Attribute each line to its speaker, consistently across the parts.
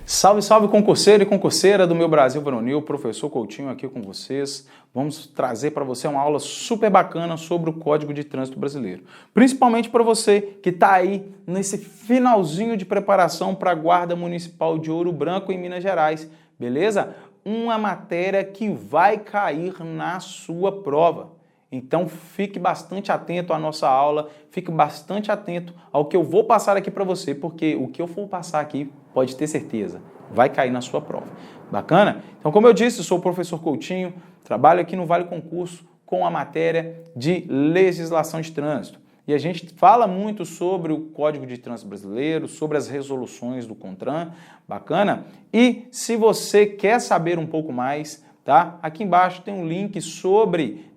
Speaker 1: Salve, salve concurseiro e concurseira do meu Brasil Varonil, professor Coutinho aqui com vocês. Vamos trazer para você uma aula super bacana sobre o Código de Trânsito Brasileiro. Principalmente para você que está aí nesse finalzinho de preparação para a Guarda Municipal de Ouro Branco em Minas Gerais, beleza? Uma matéria que vai cair na sua prova. Então fique bastante atento à nossa aula, fique bastante atento ao que eu vou passar aqui para você, porque o que eu for passar aqui, pode ter certeza, vai cair na sua prova. Bacana? Então, como eu disse, eu sou o professor Coutinho, trabalho aqui no Vale Concurso com a matéria de legislação de trânsito. E a gente fala muito sobre o Código de Trânsito Brasileiro, sobre as resoluções do CONTRAN, bacana? E se você quer saber um pouco mais, tá? Aqui embaixo tem um link sobre,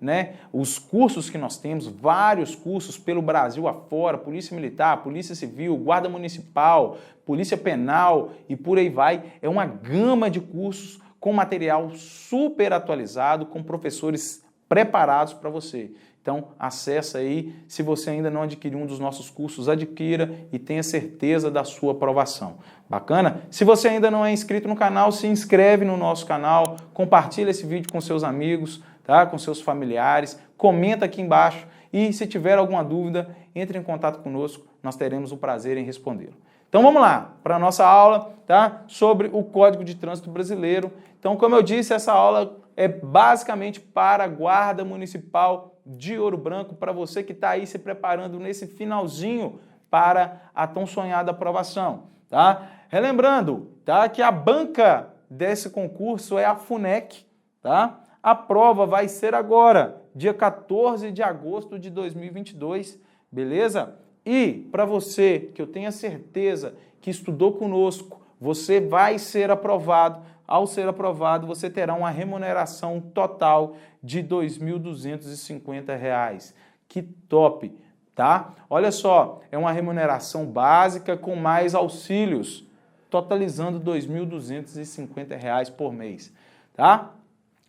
Speaker 1: os cursos que nós temos, vários cursos pelo Brasil afora, Polícia Militar, Polícia Civil, Guarda Municipal, Polícia Penal e por aí vai. É uma gama de cursos com material super atualizado, com professores preparados para você. Então, acessa aí, se você ainda não adquiriu um dos nossos cursos, adquira e tenha certeza da sua aprovação. Bacana? Se você ainda não é inscrito no canal, se inscreve no nosso canal, compartilha esse vídeo com seus amigos, tá? Com seus familiares, comenta aqui embaixo e se tiver alguma dúvida, entre em contato conosco, nós teremos o prazer em respondê-lo. Então vamos lá para a nossa aula, tá? Sobre o Código de Trânsito Brasileiro. Então, como eu disse, essa aula é basicamente para a Guarda Municipal de Ouro Branco, para você que está aí se preparando nesse finalzinho para a tão sonhada aprovação, tá? Relembrando, tá, que a banca desse concurso é a FUNEC, tá? A prova vai ser agora, dia 14 de agosto de 2022, beleza? E para você que eu tenho certeza que estudou conosco, você vai ser aprovado. Ao ser aprovado, você terá uma remuneração total de R$ 2.250. Que top, tá? Olha só, é uma remuneração básica com mais auxílios, totalizando R$ 2.250 por mês, tá?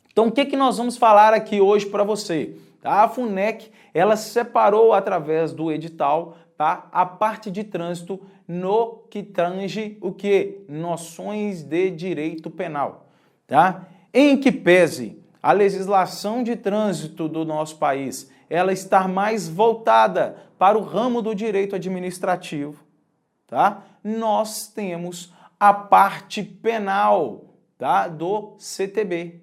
Speaker 1: Então, o que nós vamos falar aqui hoje para você? Tá? A FUNEC, ela separou através do edital, tá, a parte de trânsito no que tange o quê? Noções de direito penal, tá? Em que pese a legislação de trânsito do nosso país, ela estar mais voltada para o ramo do direito administrativo, tá? Nós temos a parte penal, tá, do CTB.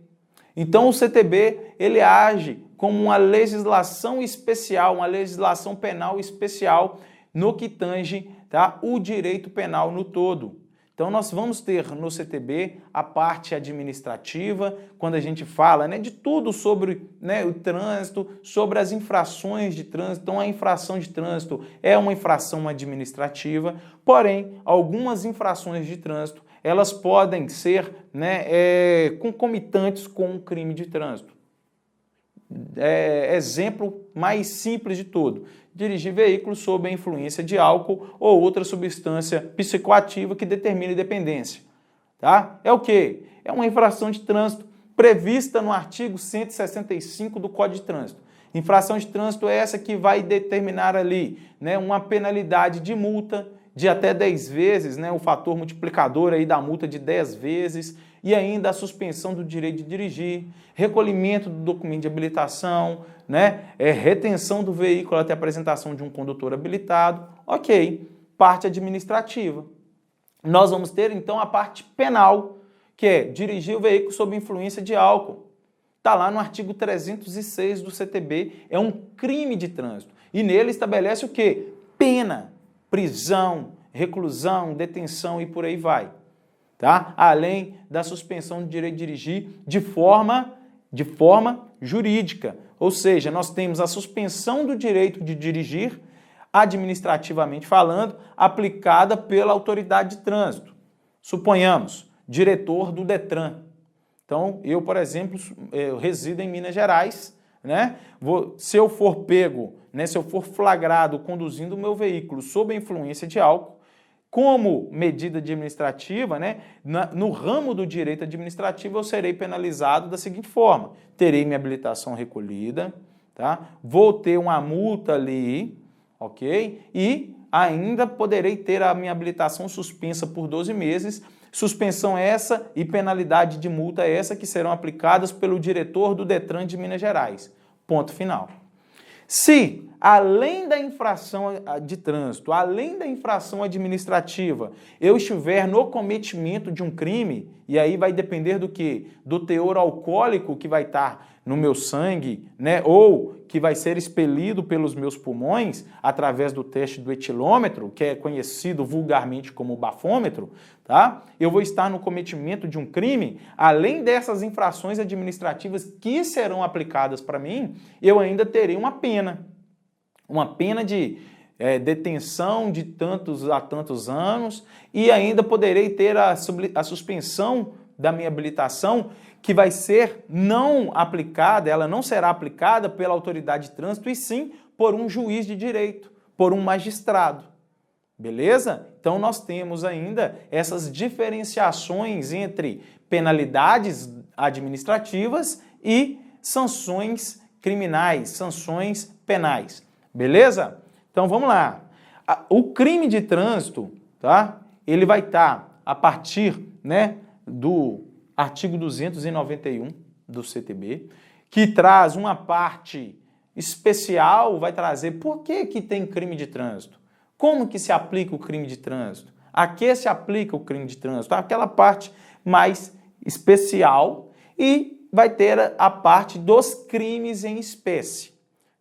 Speaker 1: Então o CTB, ele age como uma legislação especial, uma legislação penal especial no que tange, tá, o direito penal no todo. Então nós vamos ter no CTB a parte administrativa, quando a gente fala, de tudo sobre, o trânsito, sobre as infrações de trânsito. Então a infração de trânsito é uma infração administrativa, porém algumas infrações de trânsito elas podem ser concomitantes com um crime de trânsito. Exemplo mais simples de todo: dirigir veículo sob a influência de álcool ou outra substância psicoativa que determine dependência. Tá? É o quê? É uma infração de trânsito prevista no artigo 165 do Código de Trânsito. Infração de trânsito é essa que vai determinar ali, uma penalidade de multa de até 10 vezes, o fator multiplicador aí da multa de 10 vezes, e ainda a suspensão do direito de dirigir, recolhimento do documento de habilitação, retenção do veículo até a apresentação de um condutor habilitado. Ok, parte administrativa. Nós vamos ter então a parte penal, que é dirigir o veículo sob influência de álcool. Está lá no artigo 306 do CTB, é um crime de trânsito. E nele estabelece o quê? Pena, prisão, reclusão, detenção e por aí vai. Tá? Além da suspensão do direito de dirigir de forma jurídica. Ou seja, nós temos a suspensão do direito de dirigir, administrativamente falando, aplicada pela autoridade de trânsito. Suponhamos, diretor do Detran. Então, eu, por exemplo, eu resido em Minas Gerais, se eu for pego, se eu for flagrado conduzindo o meu veículo sob a influência de álcool, como medida administrativa, no ramo do direito administrativo, eu serei penalizado da seguinte forma: terei minha habilitação recolhida, tá? Vou ter uma multa ali, ok? E ainda poderei ter a minha habilitação suspensa por 12 meses, Suspensão essa e penalidade de multa essa que serão aplicadas pelo diretor do Detran de Minas Gerais. Ponto final. Se, além da infração de trânsito, além da infração administrativa, eu estiver no cometimento de um crime, e aí vai depender do quê? Do teor alcoólico que vai estar no meu sangue, né? Ou que vai ser expelido pelos meus pulmões através do teste do etilômetro, que é conhecido vulgarmente como bafômetro, tá? Eu vou estar no cometimento de um crime, além dessas infrações administrativas que serão aplicadas para mim, eu ainda terei uma pena de detenção de tantos a tantos anos e ainda poderei ter a suspensão da minha habilitação, que vai ser não aplicada, ela não será aplicada pela autoridade de trânsito, e sim por um juiz de direito, por um magistrado. Beleza? Então nós temos ainda essas diferenciações entre penalidades administrativas e sanções criminais, sanções penais. Beleza? Então vamos lá. O crime de trânsito, tá? Ele vai estar a partir, né, do artigo 291 do CTB, que traz uma parte especial, vai trazer por que tem crime de trânsito, como que se aplica o crime de trânsito, a que se aplica o crime de trânsito, aquela parte mais especial, e vai ter a parte dos crimes em espécie.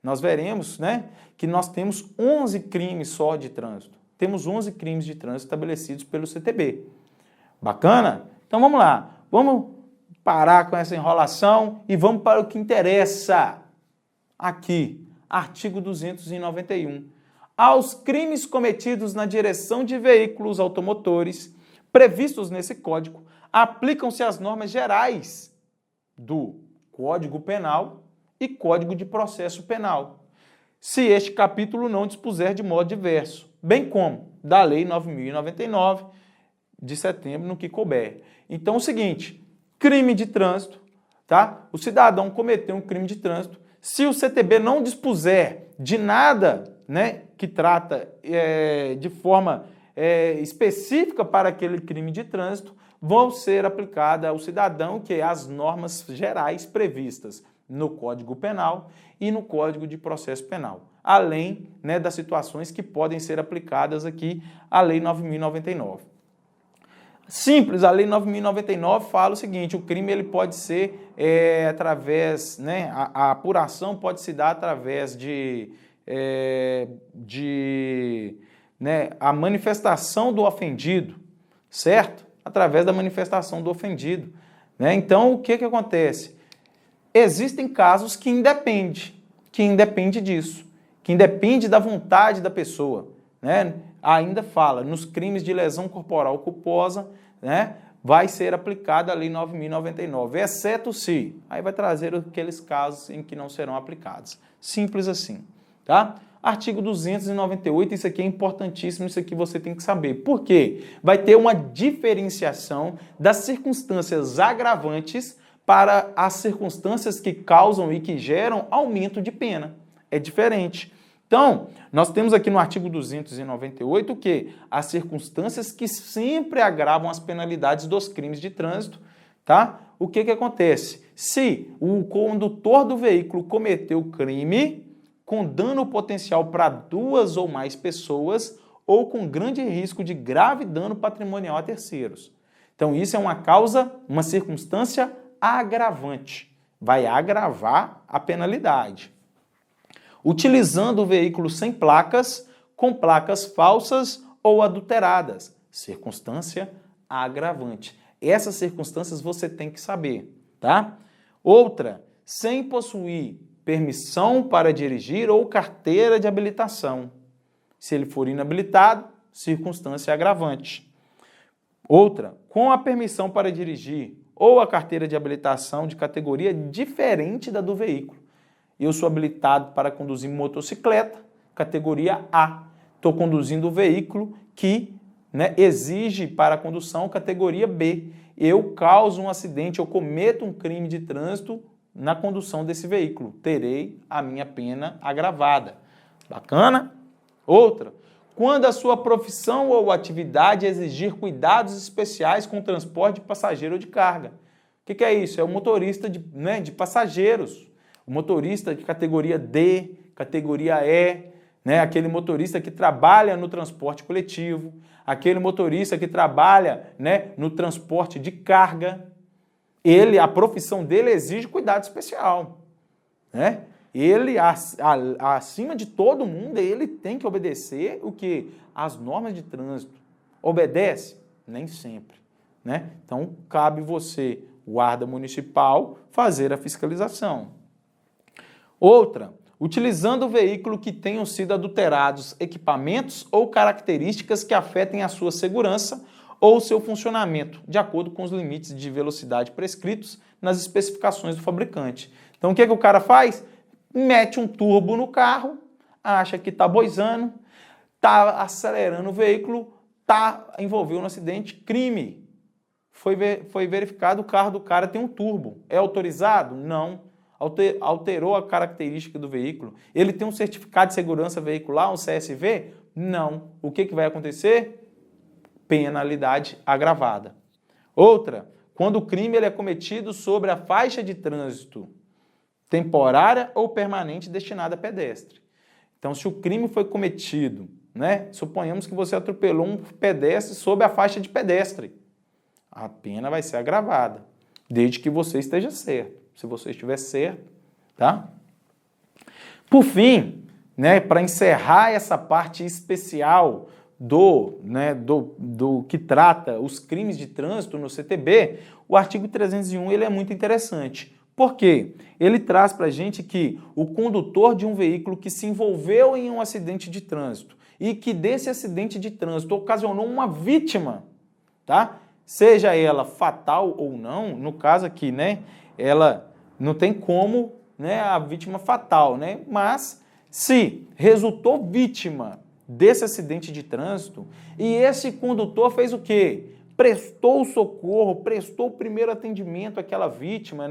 Speaker 1: Nós veremos, né, que nós temos 11 crimes só de trânsito. Temos 11 crimes de trânsito estabelecidos pelo CTB. Bacana? Então vamos lá. Vamos parar com essa enrolação e vamos para o que interessa. Aqui, artigo 291. Aos crimes cometidos na direção de veículos automotores previstos nesse Código, aplicam-se as normas gerais do Código Penal e Código de Processo Penal, se este capítulo não dispuser de modo diverso, bem como da Lei 9.099, de setembro, no que couber. Então, é o seguinte, crime de trânsito, tá? O cidadão cometeu um crime de trânsito, se o CTB não dispuser de nada, né, que trata de forma específica para aquele crime de trânsito, vão ser aplicadas ao cidadão, que é as normas gerais previstas no Código Penal e no Código de Processo Penal, além, né, das situações que podem ser aplicadas aqui à Lei 9.099. Simples, a Lei 9.099 fala o seguinte, o crime ele pode ser através, né, a apuração pode se dar através né, a manifestação do ofendido, certo? Através da manifestação do ofendido, né? Então, o que acontece? Existem casos que independe disso, que independe da vontade da pessoa, né? Ainda fala, nos crimes de lesão corporal culposa, né, vai ser aplicada a Lei 9.099, exceto se, aí vai trazer aqueles casos em que não serão aplicados. Simples assim, tá? Artigo 298, isso aqui é importantíssimo, isso aqui você tem que saber. Por quê? Vai ter uma diferenciação das circunstâncias agravantes para as circunstâncias que causam e que geram aumento de pena. É diferente. Então, nós temos aqui no artigo 298 o quê? As circunstâncias que sempre agravam as penalidades dos crimes de trânsito, tá? O que acontece? Se o condutor do veículo cometeu crime com dano potencial para 2 ou mais pessoas ou com grande risco de grave dano patrimonial a terceiros. Então, isso é uma causa, uma circunstância agravante. Vai agravar a penalidade. Utilizando o veículo sem placas, com placas falsas ou adulteradas. Circunstância agravante. Essas circunstâncias você tem que saber, tá? Outra, sem possuir permissão para dirigir ou carteira de habilitação. Se ele for inabilitado, circunstância agravante. Outra, com a permissão para dirigir ou a carteira de habilitação de categoria diferente da do veículo. Eu sou habilitado para conduzir motocicleta, categoria A. Estou conduzindo o veículo que, né, exige para a condução categoria B. Eu causo um acidente, eu cometo um crime de trânsito na condução desse veículo. Terei a minha pena agravada. Bacana? Outra, quando a sua profissão ou atividade exigir cuidados especiais com o transporte de passageiro ou de carga. O que é isso? É o motorista de passageiros, o motorista de categoria D, categoria E, aquele motorista que trabalha no transporte coletivo, aquele motorista que trabalha no transporte de carga. A profissão dele exige cuidado especial. Ele, acima de todo mundo, ele tem que obedecer o quê? As normas de trânsito. Obedece? Nem sempre. Então, cabe você, guarda municipal, fazer a fiscalização. Outra, utilizando o veículo que tenham sido adulterados equipamentos ou características que afetem a sua segurança ou seu funcionamento, de acordo com os limites de velocidade prescritos nas especificações do fabricante. Então, o que o cara faz? Mete um turbo no carro, acha que está boizando, está acelerando o veículo, envolveu no acidente, crime. Foi verificado, o carro do cara tem um turbo. É autorizado? Não. Alterou a característica do veículo. Ele tem um certificado de segurança veicular, um CSV? Não. O que vai acontecer? Penalidade agravada. Outra, quando o crime é cometido sobre a faixa de trânsito temporária ou permanente destinada a pedestre. Então, se o crime foi cometido, suponhamos que você atropelou um pedestre sob a faixa de pedestre, a pena vai ser agravada, desde que você esteja certo. Se você estiver certo, tá? Por fim, para encerrar essa parte especial do que trata os crimes de trânsito no CTB, o artigo 301 ele é muito interessante. Por quê? Ele traz para a gente que o condutor de um veículo que se envolveu em um acidente de trânsito e que desse acidente de trânsito ocasionou uma vítima, tá? Seja ela fatal ou não, no caso aqui, ela não tem como, a vítima fatal, mas se resultou vítima desse acidente de trânsito e esse condutor fez o quê? Prestou socorro, prestou o primeiro atendimento àquela vítima,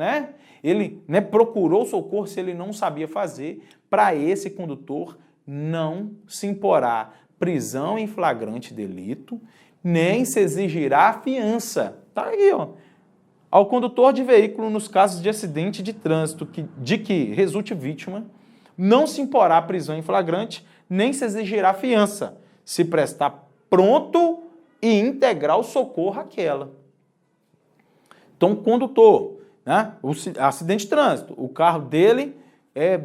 Speaker 1: Ele procurou socorro se ele não sabia fazer. Para esse condutor não se imporá prisão em flagrante delito, nem se exigirá fiança. Tá aí, ó. Ao condutor de veículo, nos casos de acidente de trânsito de que resulte vítima, não se imporá prisão em flagrante, nem se exigirá fiança, se prestar pronto e integrar o socorro àquela. Então, o condutor, o acidente de trânsito, o carro dele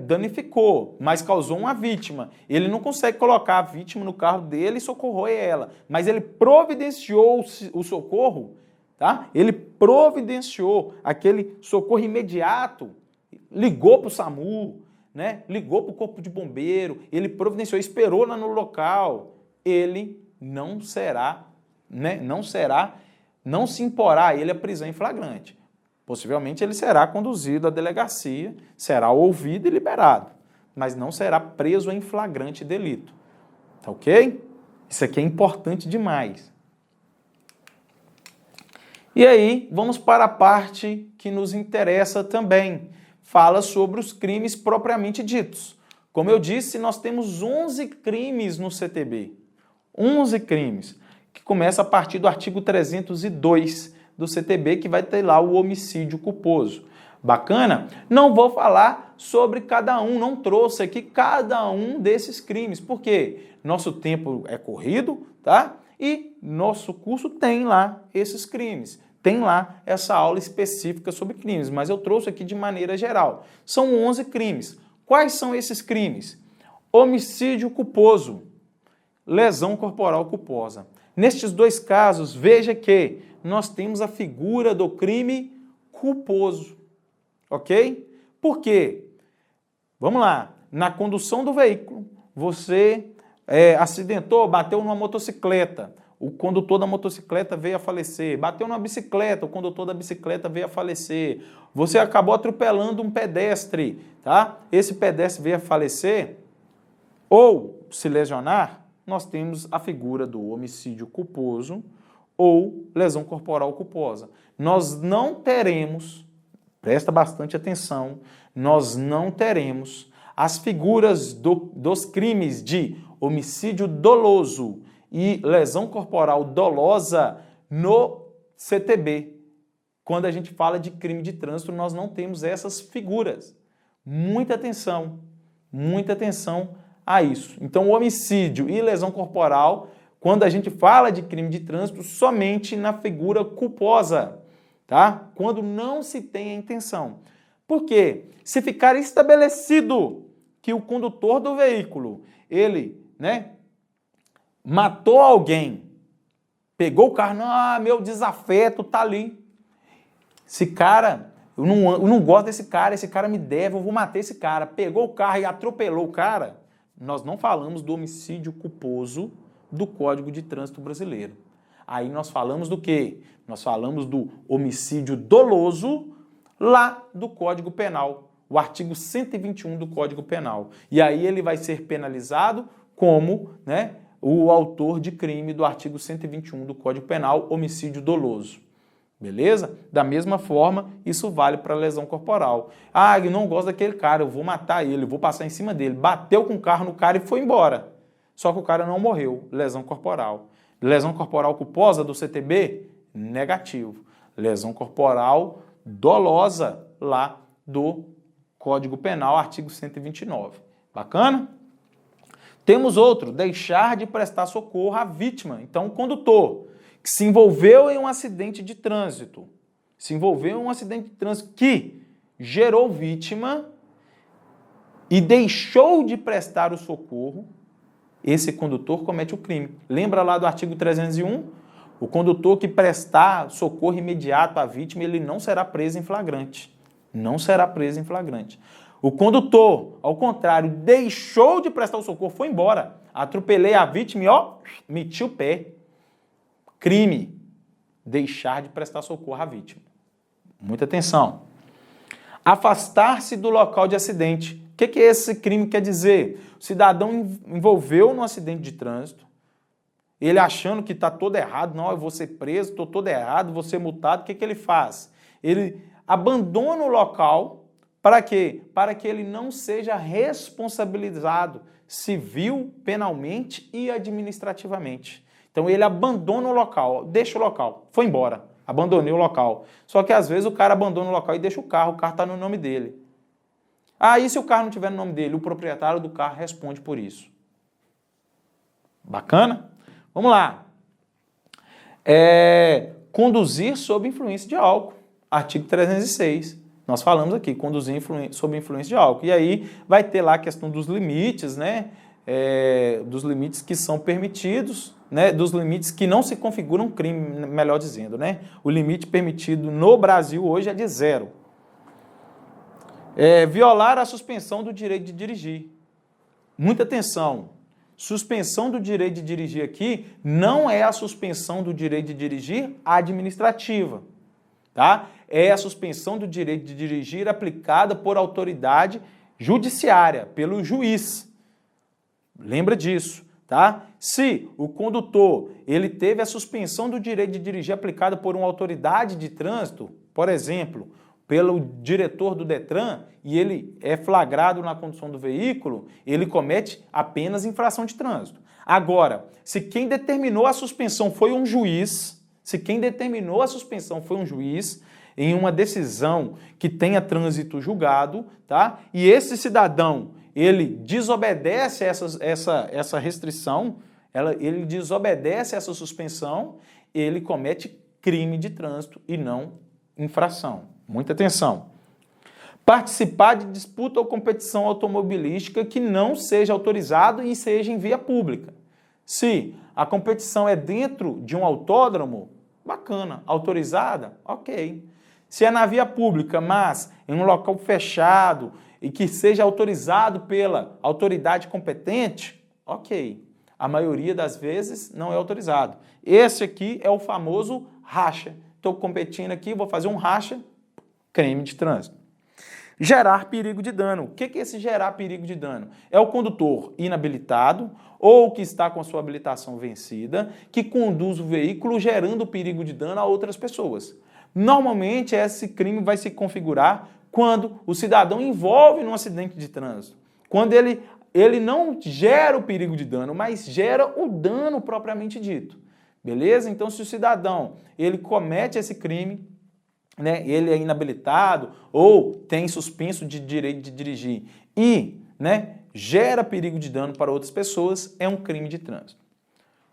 Speaker 1: danificou, mas causou uma vítima. Ele não consegue colocar a vítima no carro dele e socorrer ela, mas ele providenciou o socorro, tá? Ele providenciou aquele socorro imediato, ligou para o SAMU, ligou para o Corpo de Bombeiro, ele providenciou, esperou lá no local. Ele não se imporá a ele a prisão em flagrante. Possivelmente ele será conduzido à delegacia, será ouvido e liberado, mas não será preso em flagrante delito. Tá ok? Isso aqui é importante demais. E aí, vamos para a parte que nos interessa também. Fala sobre os crimes propriamente ditos. Como eu disse, nós temos 11 crimes no CTB. 11 crimes, que começa a partir do artigo 302 do CTB, que vai ter lá o homicídio culposo. Bacana? Não vou falar sobre cada um, não trouxe aqui cada um desses crimes, porque nosso tempo é corrido, tá? E nosso curso tem lá esses crimes. Tem lá essa aula específica sobre crimes, mas eu trouxe aqui de maneira geral. São 11 crimes. Quais são esses crimes? Homicídio culposo, lesão corporal culposa. Nestes dois casos, veja que nós temos a figura do crime culposo, ok? Por quê? Vamos lá. Na condução do veículo, você acidentou, bateu numa motocicleta, o condutor da motocicleta veio a falecer. Bateu numa bicicleta, o condutor da bicicleta veio a falecer. Você acabou atropelando um pedestre, tá? Esse pedestre veio a falecer ou se lesionar, nós temos a figura do homicídio culposo ou lesão corporal culposa. Nós não teremos, presta bastante atenção, nós não teremos as figuras dos crimes de homicídio doloso e lesão corporal dolosa no CTB. Quando a gente fala de crime de trânsito, nós não temos essas figuras. Muita atenção a isso. Então, o homicídio e lesão corporal, quando a gente fala de crime de trânsito, somente na figura culposa, tá? Quando não se tem a intenção. Por quê? Se ficar estabelecido que o condutor do veículo, ele, matou alguém, pegou o carro, meu desafeto tá ali. Esse cara, eu não gosto desse cara me deve, eu vou matar esse cara. Pegou o carro e atropelou o cara. Nós não falamos do homicídio culposo do Código de Trânsito Brasileiro. Aí nós falamos do quê? Nós falamos do homicídio doloso lá do Código Penal, o artigo 121 do Código Penal. E aí ele vai ser penalizado como, o autor de crime do artigo 121 do Código Penal, homicídio doloso. Beleza? Da mesma forma, isso vale para lesão corporal. Eu não gosto daquele cara, eu vou matar ele, eu vou passar em cima dele. Bateu com o carro no cara e foi embora. Só que o cara não morreu. Lesão corporal. Lesão corporal culposa do CTB? Negativo. Lesão corporal dolosa lá do Código Penal, artigo 129. Bacana? Temos outro, deixar de prestar socorro à vítima. Então, o condutor que se envolveu em um acidente de trânsito, que gerou vítima e deixou de prestar o socorro, esse condutor comete o crime. Lembra lá do artigo 301? O condutor que prestar socorro imediato à vítima, ele não será preso em flagrante. Não será preso em flagrante. O condutor, ao contrário, deixou de prestar o socorro, foi embora. Atropelei a vítima e, meti o pé. Crime. Deixar de prestar socorro à vítima. Muita atenção. Afastar-se do local de acidente. O que esse crime quer dizer? O cidadão envolveu no acidente de trânsito, ele achando que está todo errado, não, eu vou ser preso, estou todo errado, vou ser multado. O que ele faz? Ele abandona o local para quê? Para que ele não seja responsabilizado civil, penalmente e administrativamente. Então ele abandona o local, deixa o local, foi embora, abandonei o local. Só que às vezes o cara abandona o local e deixa o carro está no nome dele. E se o carro não tiver no nome dele, o proprietário do carro responde por isso. Bacana? Vamos lá. Conduzir sob influência de álcool. Artigo 306. Nós falamos aqui, conduzir sob influência de álcool. E aí vai ter lá a questão dos limites, dos limites que são permitidos, dos limites que não se configuram crime, melhor dizendo, O limite permitido no Brasil hoje é de 0. Violar a suspensão do direito de dirigir. Muita atenção. Suspensão do direito de dirigir aqui não é a suspensão do direito de dirigir administrativa, tá? É a suspensão do direito de dirigir aplicada por autoridade judiciária, pelo juiz. Lembra disso, tá? Se o condutor ele teve a suspensão do direito de dirigir aplicada por uma autoridade de trânsito, por exemplo, pelo diretor do Detran, e ele é flagrado na condução do veículo, ele comete apenas infração de trânsito. Agora, se quem determinou a suspensão foi um juiz, em uma decisão que tenha trânsito julgado, tá? E esse cidadão, ele desobedece essa restrição, ele desobedece essa suspensão, ele comete crime de trânsito e não infração. Muita atenção. Participar de disputa ou competição automobilística que não seja autorizado e seja em via pública. Se a competição é dentro de um autódromo, bacana. Autorizada? Ok. Se é na via pública, mas em um local fechado e que seja autorizado pela autoridade competente, ok. A maioria das vezes não é autorizado. Esse aqui é o famoso racha. Estou competindo aqui, vou fazer um racha, crime de trânsito. Gerar perigo de dano. O que é esse gerar perigo de dano? É o condutor inabilitado ou que está com a sua habilitação vencida, que conduz o veículo gerando perigo de dano a outras pessoas. Normalmente, esse crime vai se configurar quando o cidadão envolve num acidente de trânsito. Quando ele ele não gera o perigo de dano, mas gera o dano propriamente dito. Beleza? Então, se o cidadão ele comete esse crime, né, ele é inabilitado ou tem suspenso de direito de dirigir e, né, gera perigo de dano para outras pessoas, é um crime de trânsito.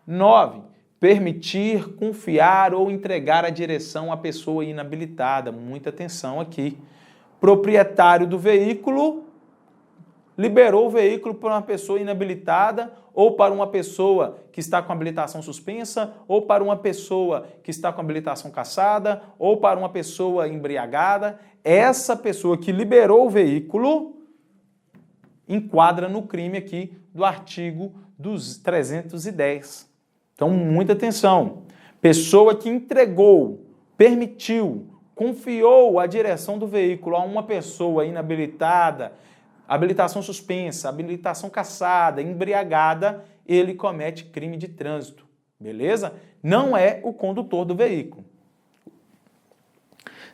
Speaker 1: 9. Permitir, confiar ou entregar a direção à pessoa inabilitada. Muita atenção aqui. Proprietário do veículo liberou o veículo para uma pessoa inabilitada ou para uma pessoa que está com habilitação suspensa ou para uma pessoa que está com habilitação cassada ou para uma pessoa embriagada. Essa pessoa que liberou o veículo enquadra no crime aqui do artigo 310. Então, muita atenção. Pessoa que entregou, permitiu, confiou a direção do veículo a uma pessoa inabilitada, habilitação suspensa, habilitação cassada, embriagada, ele comete crime de trânsito, beleza? Não é o condutor do veículo.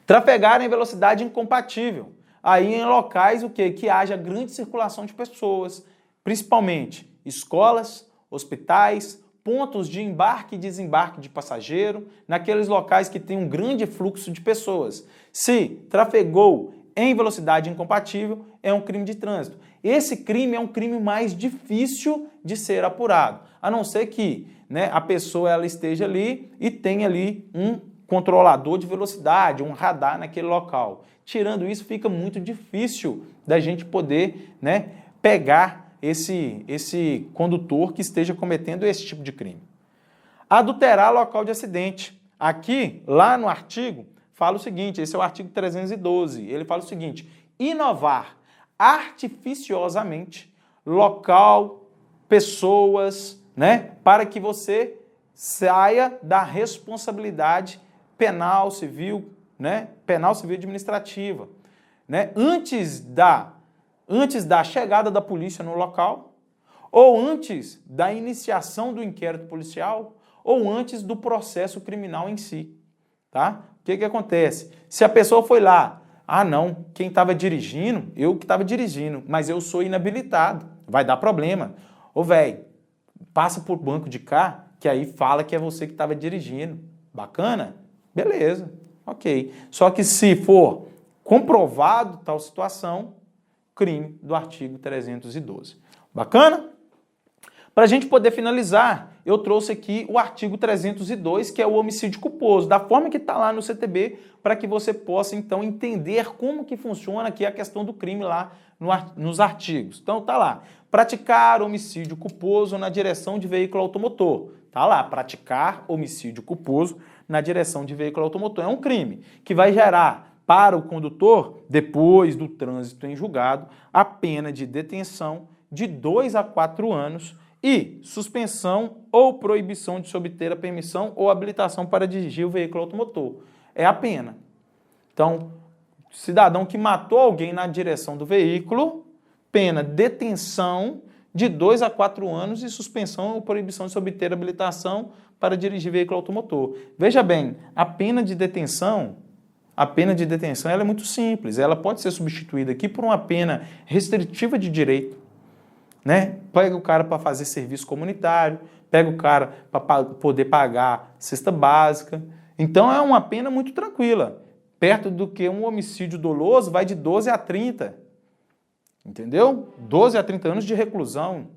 Speaker 1: Trafegar em velocidade incompatível. Aí em locais o quê? Que haja grande circulação de pessoas, principalmente escolas, hospitais, pontos de embarque e desembarque de passageiro, naqueles locais que tem um grande fluxo de pessoas. Se trafegou em velocidade incompatível, é um crime de trânsito. Esse crime é um crime mais difícil de ser apurado, a não ser que, né, a pessoa ela esteja ali e tenha ali um controlador de velocidade, um radar naquele local. Tirando isso, fica muito difícil da gente poder, né, pegar esse condutor que esteja cometendo esse tipo de crime. Adulterar local de acidente. Aqui, lá no artigo, fala o seguinte, esse é o artigo 312, ele fala o seguinte: inovar artificiosamente local, pessoas, né, para que você saia da responsabilidade penal, civil, né, penal, civil e administrativa, né, antes da chegada da polícia no local, ou antes da iniciação do inquérito policial, ou antes do processo criminal em si, tá? O que acontece? Se a pessoa foi lá, não, quem estava dirigindo, eu que estava dirigindo, mas eu sou inabilitado, vai dar problema. Ô, velho, passa por banco de cá, que aí fala que é você que estava dirigindo. Bacana? Beleza, ok. Só que se for comprovado tal situação, crime do artigo 312. Bacana? Para a gente poder finalizar, eu trouxe aqui o artigo 302, que é o homicídio culposo, da forma que está lá no CTB, para que você possa, então, entender como que funciona aqui a questão do crime lá nos artigos. Então, tá lá. Praticar homicídio culposo na direção de veículo automotor. Tá lá. Praticar homicídio culposo na direção de veículo automotor. É um crime que vai gerar para o condutor, depois do trânsito em julgado, a pena de detenção de 2 a 4 anos e suspensão ou proibição de se obter a permissão ou habilitação para dirigir o veículo automotor. É a pena. Então, cidadão que matou alguém na direção do veículo, pena detenção de 2 a 4 anos e suspensão ou proibição de se obter a habilitação para dirigir veículo automotor. Veja bem, a pena de detenção ela é muito simples, ela pode ser substituída aqui por uma pena restritiva de direito, né? Pega o cara para fazer serviço comunitário, pega o cara para poder pagar cesta básica. Então é uma pena muito tranquila, perto do que um homicídio doloso vai de 12 a 30, entendeu? 12 a 30 anos de reclusão.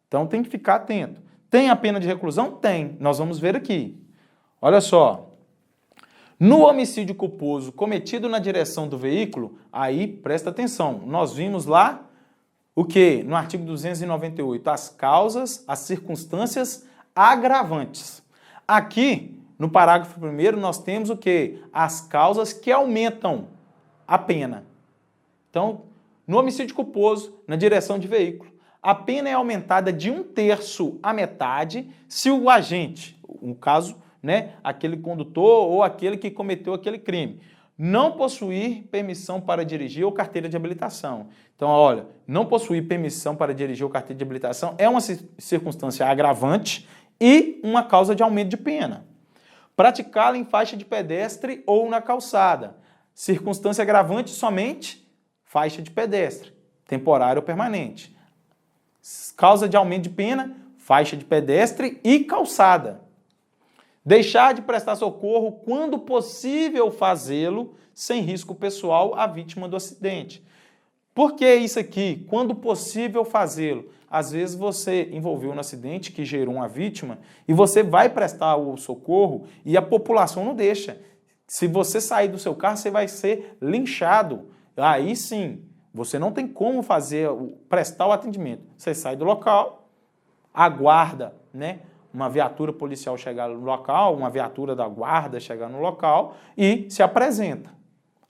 Speaker 1: Então tem que ficar atento. Tem a pena de reclusão? Tem. Nós vamos ver aqui. Olha só. No homicídio culposo cometido na direção do veículo, aí presta atenção, nós vimos lá o que? No artigo 298, as causas, as circunstâncias agravantes. Aqui, no parágrafo 1º, nós temos o que? As causas que aumentam a pena. Então, no homicídio culposo, na direção de veículo, a pena é aumentada de 1/3 à metade se o agente, no caso, né, aquele condutor ou aquele que cometeu aquele crime, não possuir permissão para dirigir ou carteira de habilitação. Então, olha, não possuir permissão para dirigir ou carteira de habilitação é uma circunstância agravante e uma causa de aumento de pena. Praticá-la em faixa de pedestre ou na calçada. Circunstância agravante somente faixa de pedestre, temporária ou permanente. Causa de aumento de pena, faixa de pedestre e calçada. Deixar de prestar socorro quando possível fazê-lo, sem risco pessoal à vítima do acidente. Por que isso aqui? Quando possível fazê-lo. Às vezes você envolveu no acidente que gerou uma vítima e você vai prestar o socorro e a população não deixa. Se você sair do seu carro, você vai ser linchado. Aí sim, você não tem como prestar o atendimento. Você sai do local, aguarda, né? Uma viatura policial chegar no local, uma viatura da guarda chegar no local e se apresenta.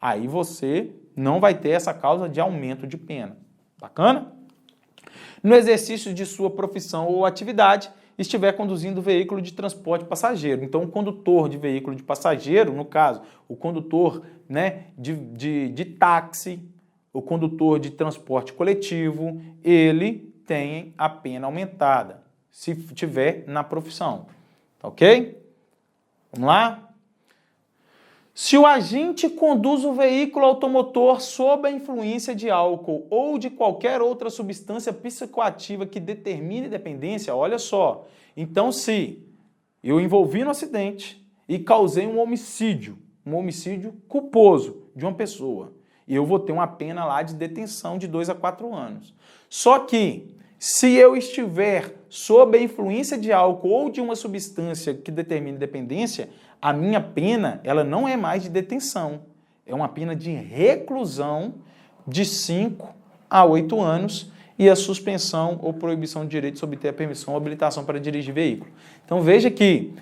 Speaker 1: Aí você não vai ter essa causa de aumento de pena. Bacana? No exercício de sua profissão ou atividade, estiver conduzindo veículo de transporte passageiro. Então, o condutor de veículo de passageiro, no caso, o condutor, né, de táxi, o condutor de transporte coletivo, ele tem a pena aumentada, se tiver na profissão, tá ok? Vamos lá? Se o agente conduz o veículo automotor sob a influência de álcool ou de qualquer outra substância psicoativa que determine dependência, olha só, então se eu envolvi no acidente e causei um homicídio culposo de uma pessoa, e eu vou ter uma pena lá de detenção de 2 a 4 anos. Só que se eu estiver sob a influência de álcool ou de uma substância que determine dependência, a minha pena ela não é mais de detenção. É uma pena de reclusão de 5 a 8 anos e a suspensão ou proibição de direito de obter a permissão ou habilitação para dirigir veículo. Então veja que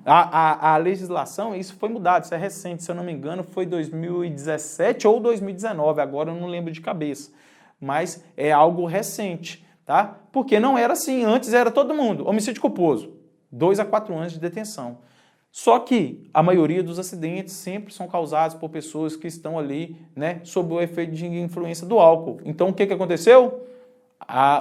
Speaker 1: a legislação, isso foi mudado, isso é recente, se eu não me engano, foi 2017 ou 2019, agora eu não lembro de cabeça, mas é algo recente. Tá? Porque não era assim, antes era todo mundo, homicídio culposo, 2 a 4 anos de detenção. Só que a maioria dos acidentes sempre são causados por pessoas que estão ali, né, sob o efeito de influência do álcool. Então o que aconteceu?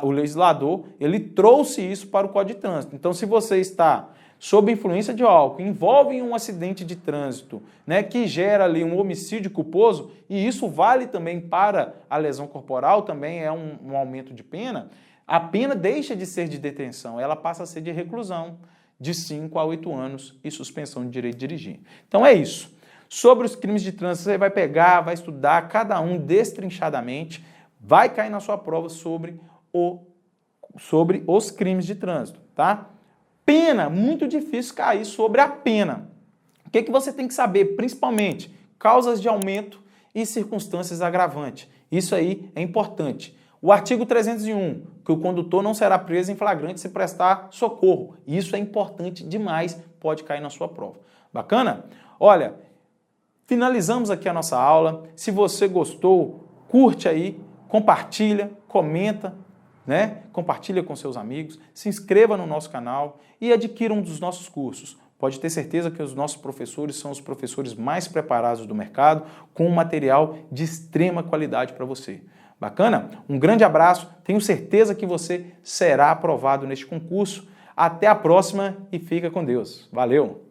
Speaker 1: O legislador, ele trouxe isso para o Código de Trânsito. Então se você está sob influência de álcool, envolve em um acidente de trânsito, né, que gera ali um homicídio culposo, e isso vale também para a lesão corporal, também é um aumento de pena, a pena deixa de ser de detenção, ela passa a ser de reclusão de 5 a 8 anos e suspensão de direito de dirigir. Então é isso. Sobre os crimes de trânsito, você vai pegar, vai estudar cada um destrinchadamente, vai cair na sua prova sobre os crimes de trânsito, tá? Pena, muito difícil cair sobre a pena. O que você tem que saber, principalmente? Causas de aumento e circunstâncias agravantes. Isso aí é importante. O artigo 301, que o condutor não será preso em flagrante se prestar socorro. Isso é importante demais, pode cair na sua prova. Bacana? Olha, finalizamos aqui a nossa aula. Se você gostou, curte aí, compartilha, comenta, né? Compartilha com seus amigos, se inscreva no nosso canal e adquira um dos nossos cursos. Pode ter certeza que os nossos professores são os professores mais preparados do mercado, com um material de extrema qualidade para você. Bacana? Um grande abraço, tenho certeza que você será aprovado neste concurso. Até a próxima e fica com Deus. Valeu!